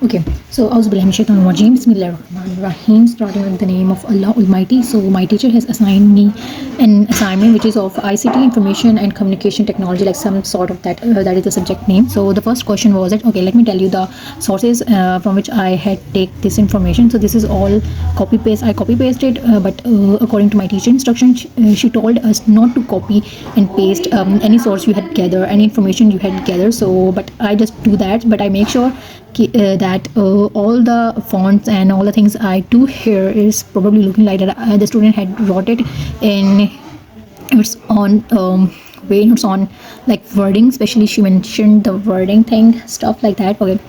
Okay, so Auzubillahi Bismillahirrahmanirrahim, starting with the name of Allah Almighty. So my teacher has assigned me an assignment which is of ICT, information and communication technology, like some sort of that is the subject name. So the first question was that, okay, let me tell you the sources from which I had take this information. So this is all copy paste. I copy pasted, but according to my teacher instruction, she told us not to copy and paste any source you had gathered, any information you had gathered. So, but I just do that, but I make sure that all the fonts and all the things I do here is probably looking like that the student had wrote it in its on way, it's on like wording, especially she mentioned the wording thing, stuff like that. Okay,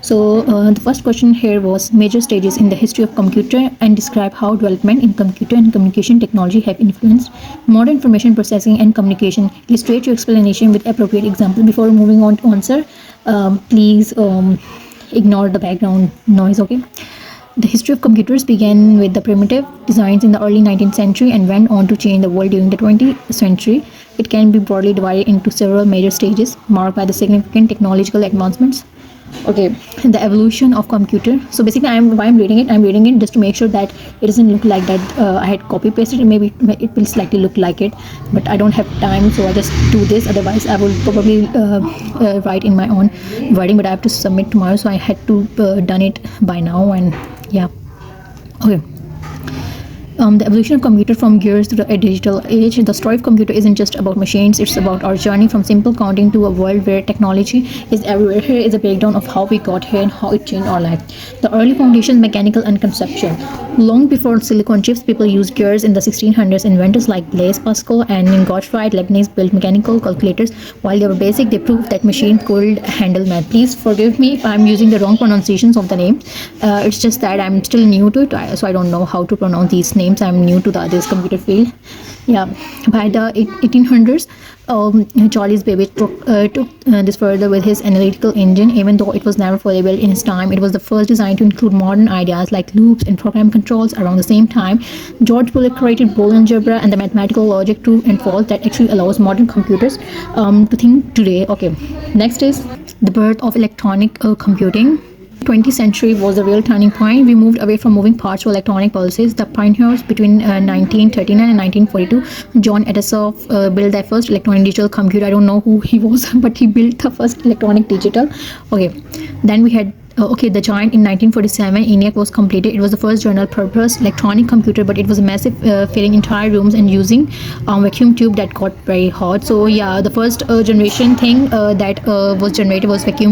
so the first question here was major stages in the history of computer and describe how development in computer and communication technology have influenced modern information processing and communication. Illustrate your explanation with appropriate example. Before moving on to answer, please ignore the background noise. Okay, the history of computers began with the primitive designs in the early 19th century and went on to change the world during the 20th century. It can be broadly divided into several major stages marked by the significant technological advancements. Okay, the evolution of computer. So basically, I'm reading it. I'm reading it just to make sure that it doesn't look like that I had copy pasted. Maybe it will slightly look like it, but I don't have time, so I just do this. Otherwise, I will probably write in my own wording. But I have to submit tomorrow, so I had to done it by now. And yeah, okay. The evolution of computer from gears to the digital age. The story of computer isn't just about machines, it's about our journey from simple counting to a world where technology is everywhere. Here is a breakdown of how we got here and how it changed our life. The early foundations, mechanical and conceptual. Long before silicon chips, people used gears in the 1600s. Inventors like Blaise Pascal and Gottfried Leibniz built mechanical calculators. While they were basic, they proved that machines could handle math. Please forgive me if I'm using the wrong pronunciations of the name. It's just that I'm still new to it, so I don't know how to pronounce these names. I'm new to this computer field. Yeah, by the 1800s, Charles Babbage took this further with his analytical engine. Even though it was never fully built in his time, it was the first design to include modern ideas like loops and program controls. Around the same time, George Bullock created Boolean algebra and the mathematical logic true and false that actually allows modern computers to think today. Okay, next is the birth of electronic computing. 20th century was a real turning point. We moved away from moving parts to electronic pulses. The pioneers between 1939 and 1942, John Edison built their first electronic digital computer. I don't know who he was, but he built the first electronic digital. Okay, then we had the Giant in 1947. ENIAC was completed. It was the first general-purpose electronic computer, but it was a massive, filling entire rooms and using vacuum tube that got very hot. So yeah, the first generation thing that was generated was vacuum